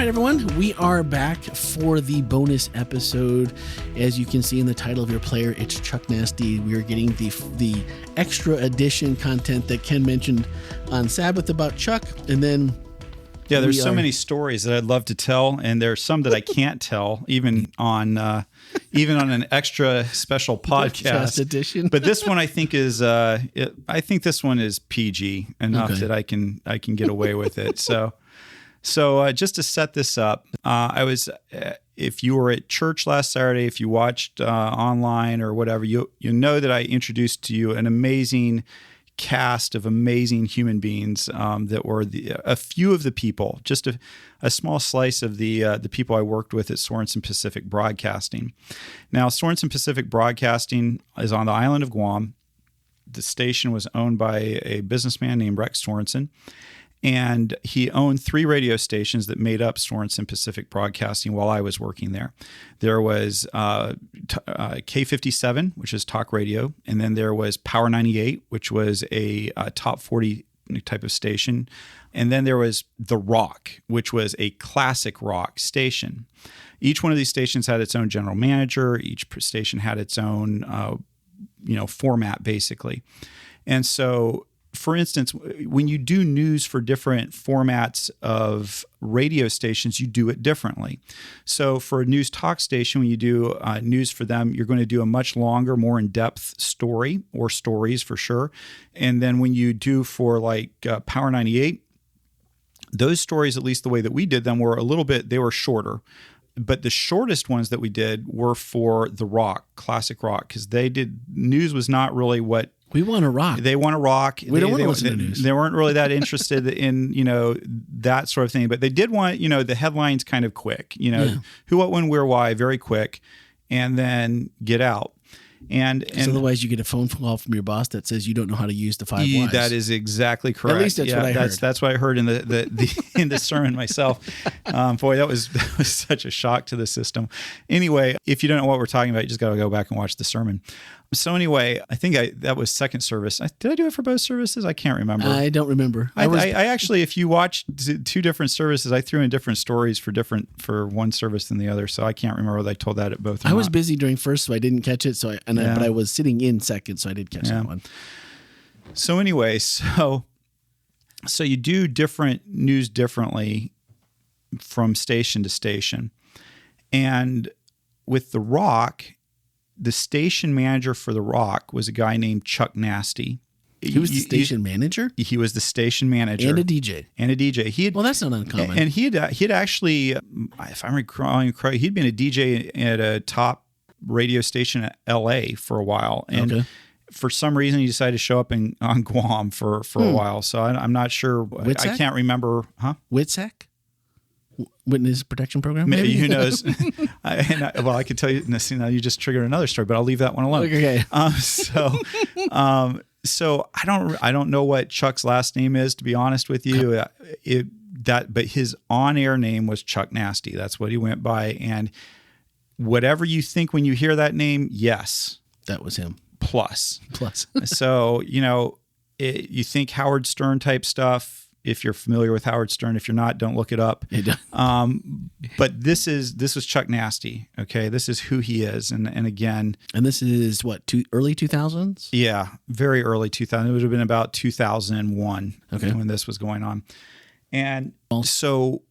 right, everyone, we are back for the bonus episode. As you can see in the title of your player, it's Chuck Nasty. We are getting the extra edition content that Ken mentioned on Sabbath about Chuck, and then there's so many stories that I'd love to tell, and there's some that I can't tell, even on an extra special podcast edition. But this one, I think is this one is PG enough that I can get away with it. So just to set this up, if you were at church last Saturday, if you watched online or whatever, you know that I introduced to you an amazing cast of amazing human beings that were a few of the people, just a small slice of the people I worked with at Sorensen Pacific Broadcasting. Now, Sorensen Pacific Broadcasting is on the island of Guam. The station was owned by a businessman named Rex Sorensen, and he owned 3 radio stations that made up Sorensen Pacific Broadcasting while I was working there. There was K57, which is talk radio, and then there was Power 98, which was a top 40 type of station. And then there was The Rock, which was a classic rock station. Each one of these stations had its own general manager. Each station had its own format, basically. And so, for instance, when you do news for different formats of radio stations, you do it differently. So for a news talk station, when you do news for them, you're going to do a much longer, more in-depth story, or stories for sure. And then when you do for Power 98, those stories, at least the way that we did them, they were shorter. But the shortest ones that we did were for the rock, classic rock, because news was not really what we want to rock. They want to rock. We don't want to listen to news. They weren't really that interested in, that sort of thing. But they did want, the headlines kind of quick, who, what, when, where, why, very quick, and then get out. And otherwise you get a phone call from your boss that says you don't know how to use the 5 Ys. That is exactly correct. At least that's what I heard. That's what I heard in in the sermon myself. Boy, that was such a shock to the system. Anyway, if you don't know what we're talking about, you just got to go back and watch the sermon. So anyway, I think that was second service. Did I do it for both services? I can't remember. I don't remember. I actually, if you watch 2 different services, I threw in different stories for one service than the other. So I can't remember whether I told that at both. I was busy during first, so I didn't catch it. But I was sitting in second, so I did catch that one. So anyway, so you do different news differently from station to station, and with The Rock, the station manager for The Rock was a guy named Chuck Nasty. He was the station manager? He was the station manager. And a DJ. Well, that's not uncommon. And he had actually, if I'm recalling correctly, he'd been a DJ at a top radio station in L.A. for a while. And for some reason, he decided to show up on Guam for a while. So I'm not sure. WITSEC? I can't remember. Huh? WITSEC? Witness Protection Program? Maybe? Who knows? I can tell you. Now you just triggered another story, but I'll leave that one alone. Okay. So I don't know what Chuck's last name is, to be honest with you. But his on-air name was Chuck Nasty. That's what he went by. And whatever you think when you hear that name, yes, that was him. Plus. So you think Howard Stern type stuff. If you're familiar with Howard Stern, if you're not, don't look it up. But this was Chuck Nasty. Okay, this is who he is, and again, and this is what, early 2000s? Yeah, very early 2000. It would have been about 2001 when this was going on, and so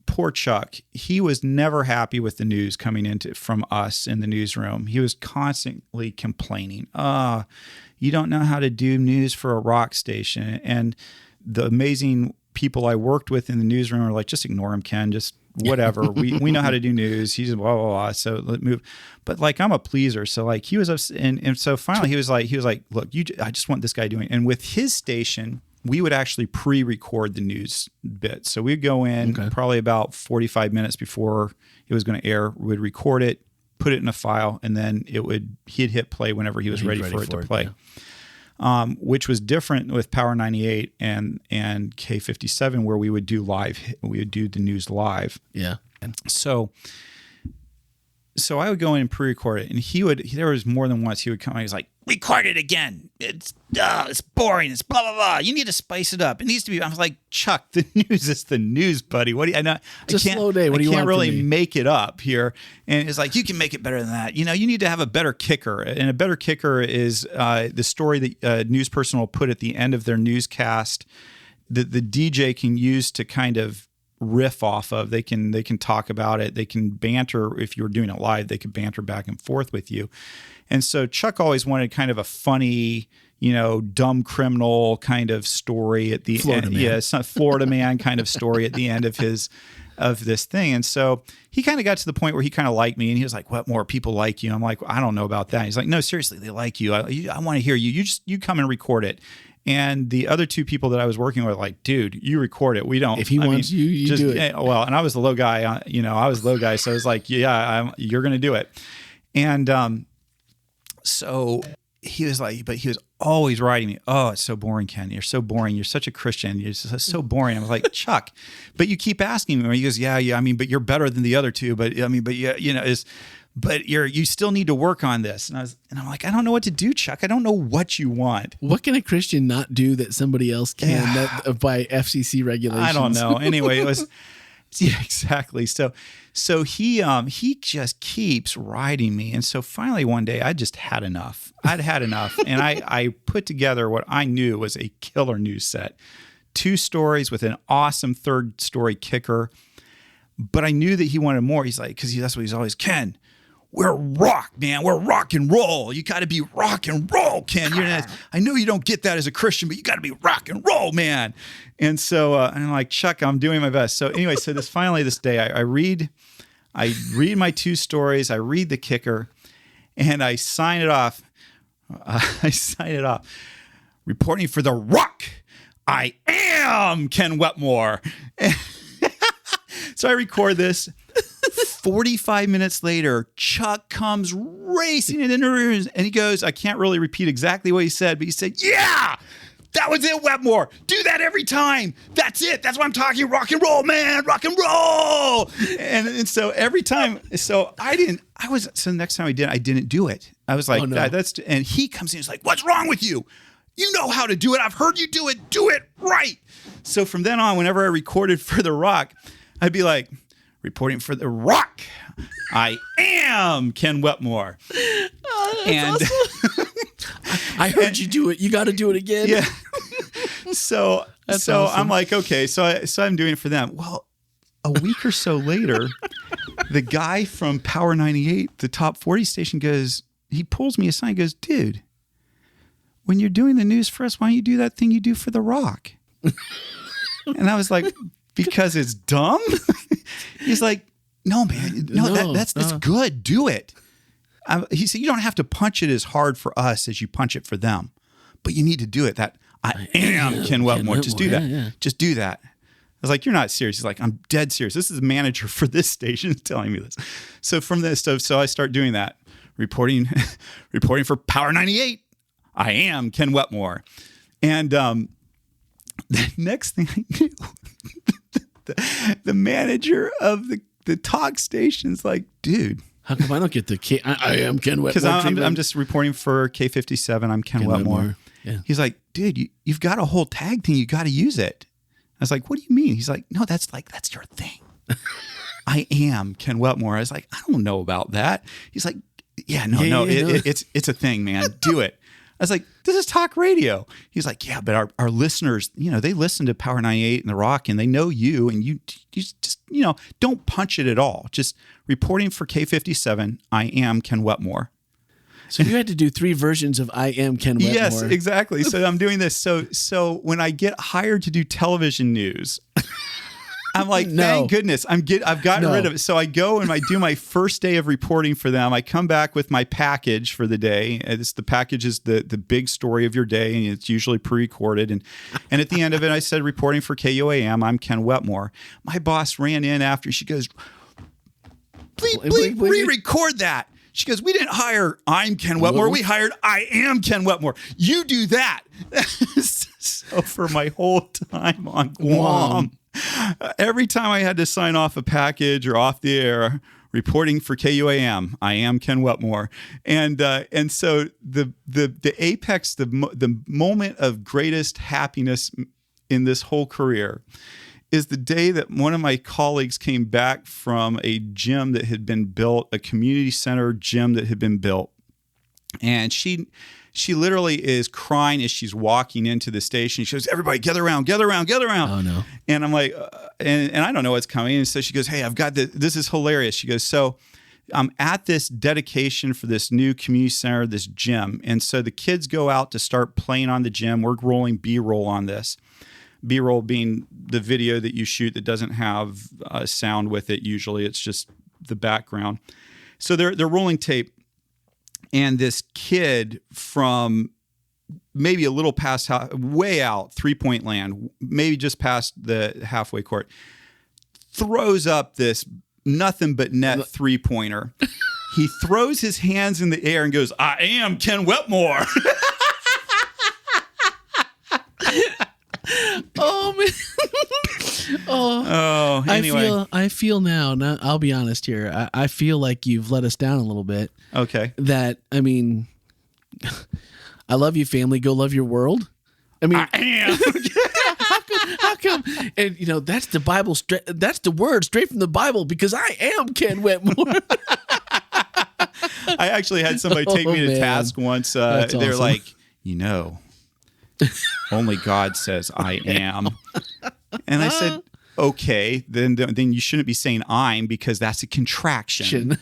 poor Chuck, he was never happy with the news coming from us in the newsroom. He was constantly complaining. You don't know how to do news for a rock station, and the amazing people I worked with in the newsroom are like, just ignore him, Ken. Just whatever. we know how to do news. He's blah, blah, blah. So let's move. But I'm a pleaser. So he was upset. And so finally he was like, look, I just want this guy doing. And with his station, we would actually pre-record the news bit. So we'd go in probably about 45 minutes before it was going to air. We would record it, put it in a file, and then he'd hit play whenever he was ready for it to play. Yeah. Which was different with Power 98 and K57, where we would do the news live. Yeah. So so I would go in and pre-record it, and there was more than once he would come and he was like, record it again. It's boring. It's blah, blah, blah. You need to spice it up. It needs to be. I was like, Chuck, the news is the news, buddy. What do you, I know, it's a slow day. What do you want can't really from me? make it up here. And it's like, you can make it better than that. You need to have a better kicker. And a better kicker is the story that a news person will put at the end of their newscast that the DJ can use to kind of riff off of. They can talk about it. They can banter. If you were doing it live, they could banter back and forth with you. And so Chuck always wanted kind of a funny, dumb criminal kind of story at the end. Yeah, it's not Florida man kind of story at the end of this thing. And so he kind of got to the point where he kind of liked me, and he was like, "What more people like you?" I'm like, "I don't know about that." He's like, "No, seriously, they like you. I want to hear you. You come and record it." And the other two people that I was working with were like, "Dude, you record it. We don't." If he wants you, you do it. Well, and I was the low guy. I was the low guy, so I was like, "Yeah, you're going to do it." And so he was like, but he was always writing me, "Oh, it's so boring, Ken. You're so boring. You're such a Christian. You're so boring." I was like, "Chuck, but you keep asking me." He goes, "Yeah. I mean, but you're better than the other two. But you still need to work on this." And I'm like, "I don't know what to do, Chuck. I don't know what you want." What can a Christian not do that somebody else can by FCC regulations? I don't know. Anyway, it was. Yeah, exactly. So he just keeps writing me. And so finally one day I just had enough. I'd had enough. And I put together what I knew was a killer news set. 2 stories with an awesome 3rd story kicker. But I knew that he wanted more. He's like, because that's what he's always, "Ken, we're rock, man. We're rock and roll. You got to be rock and roll, Ken. I know you don't get that as a Christian, but you got to be rock and roll, man." And so I'm like, "Chuck, I'm doing my best." So anyway, so this day, I read my 2 stories. I read the kicker, and I sign it off. Reporting for the Rock, I am Ken Wetmore. So I record this. 45 minutes later, Chuck comes racing in the room, and he goes, I can't really repeat exactly what he said, but he said, "Yeah, that was it, Wetmore. Do that every time. That's it. That's what I'm talking. Rock and roll, man. Rock and roll." And so every time, so next time I didn't do it. I was like, "Oh, no." And he comes in, he's like, "What's wrong with you? You know how to do it. I've heard you do it. Do it right." So from then on, whenever I recorded for The Rock, I'd be like, "Reporting for The Rock, I am Ken Wetmore." And awesome. I heard you do it. You got to do it again. Yeah. So awesome. I'm like, okay, so I'm doing it for them. Well, a week or so later, the guy from Power 98, the top 40 station, he pulls me aside and goes, "Dude, when you're doing the news for us, why don't you do that thing you do for The Rock?" And I was like, "Because it's dumb?" He's like, "No, man. No, that's good. Do it." He said, "You don't have to punch it as hard for us as you punch it for them, but you need to do it. That I am Ken Wetmore. Just do that. Yeah. Just do that." I was like, "You're not serious." He's like, "I'm dead serious. This is the manager for this station telling me this." So from this stuff, so I start doing that, reporting for Power 98. I am Ken Wetmore. And the next thing I knew, the manager of the talk station's like, "Dude, how come I don't get the I am Ken Wetmore?" Because I'm just reporting for K57. I'm Ken Wetmore. Yeah. He's like, "Dude, you've got a whole tag thing. You got to use it." I was like, "What do you mean?" He's like, "No, that's your thing." I am Ken Wetmore. I was like, "I don't know about that." He's like, "Yeah, no. It's a thing, man. Do it." I was like, "This is talk radio." He's like, "Yeah, but our listeners, they listen to Power 98 and The Rock, and they know you, and you just, don't punch it at all. Just reporting for K57, I am Ken Wetmore." So you had to do 3 versions of I am Ken Wetmore. Yes, exactly. So I'm doing this. So when I get hired to do television news, I'm like, thank goodness, I've gotten rid of it. So I go and I do my first day of reporting for them. I come back with my package for the day. The package is the big story of your day, and it's usually pre-recorded. And at the end of it, I said, "Reporting for KUAM, I'm Ken Wetmore." My boss ran in after. She goes, "Please re-record that." She goes, "We didn't hire I'm Ken Wetmore. We hired I am Ken Wetmore. You do that." So for my whole time on Guam, every time I had to sign off a package or off the air, reporting for KUAM. I am Ken Wetmore. And so the apex, the moment of greatest happiness in this whole career is the day that one of my colleagues came back from a gym that had been built, a community center gym that had been built. And she literally is crying as she's walking into the station. She goes, everybody gather around. Oh, no. And I'm like, and I don't know what's coming. And so she goes, hey, I've got this. This is hilarious. She goes, so I'm at this dedication for this new community center, this gym. And so the kids go out to start playing on the gym. We're rolling B-roll on this. B-roll being the video that you shoot that doesn't have sound with it. Usually it's just the background. So they're rolling tape. And this kid from maybe a little past, way out, 3-point land, maybe just past the halfway court, throws up this nothing but net 3-pointer. He throws his hands in the air and goes, I am Ken Wetmore. Oh, man. Anyway. I feel now, I'll be honest here. I feel like you've let us down a little bit. Okay. That, I mean, I love you, family. Go love your world. I mean, I am. how come? And, you know, that's the Bible. That's the word straight from the Bible, because I am Ken Wetmore. I actually had somebody take me to task once. They're awesome. like, you know, only God says I am. And I said, okay, then you shouldn't be saying I'm, because that's a contraction.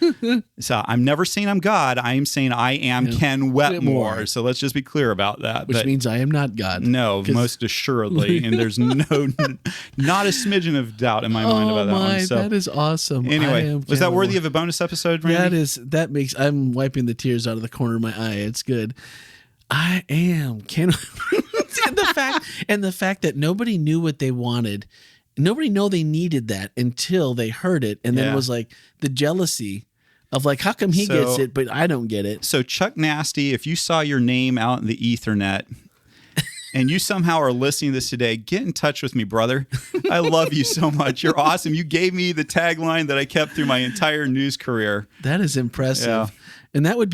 So I'm never saying I'm God. I am saying I am Ken Wetmore. So let's just be clear about that. Which means I am not God. No, most assuredly. And there's not a smidgen of doubt in my mind about that one. So that is awesome. Anyway, was that worthy of a bonus episode, Randy? I'm wiping the tears out of the corner of my eye. It's good. I am Ken. and the fact that nobody knew what they wanted. Nobody knew they needed that until they heard it. And then it was like the jealousy of like, how come he gets it, but I don't get it? So Chuck Nasty, if you saw your name out in the ethernet and you somehow are listening to this today, get in touch with me, brother. I love you so much. You're awesome. You gave me the tagline that I kept through my entire news career. That is impressive. Yeah. And it would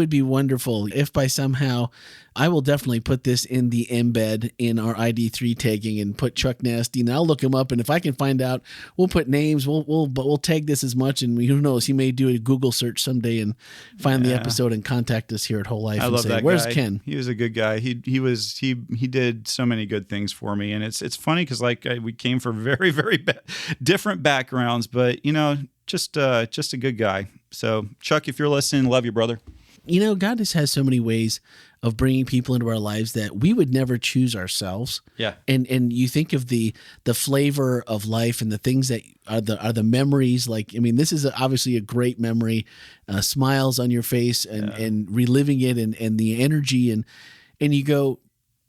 be wonderful if by somehow, I will definitely put this in the embed in our ID3 tagging and put Chuck Nasty, and I'll look him up. And if I can find out, we'll put names. We'll tag this as much, and who knows? He may do a Google search someday and find the episode and contact us here at WholeLife. I and love say, that where's guy. Ken? He was a good guy. He did so many good things for me, and it's funny because we came from very very different backgrounds, but you know, just a good guy. So Chuck, if you're listening, love you, brother. You know, God just has so many ways of bringing people into our lives that we would never choose ourselves. Yeah. And you think of the flavor of life and the things that are the memories. Like, I mean, this is obviously a great memory, smiles on your face and reliving it and the energy. And you go,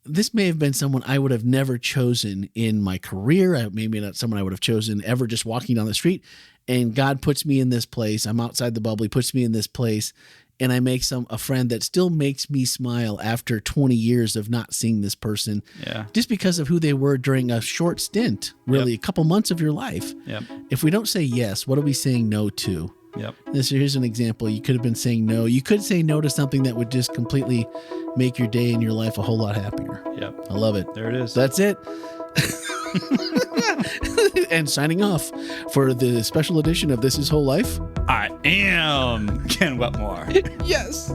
this may have been someone I would have never chosen in my career. Maybe not someone I would have chosen ever just walking down the street. And God puts me in this place. I'm outside the bubble. He puts me in this place. And I make a friend that still makes me smile after 20 years of not seeing this person, just because of who they were during a short stint, really a couple months of your life. Yep. If we don't say yes, what are we saying no to? Yep. Here's an example. You could have been saying no. You could say no to something that would just completely make your day and your life a whole lot happier. Yep. I love it. There it is. That's it. And signing off for the special edition of This Is WholeLife. I am Ken Wetmore. Yes.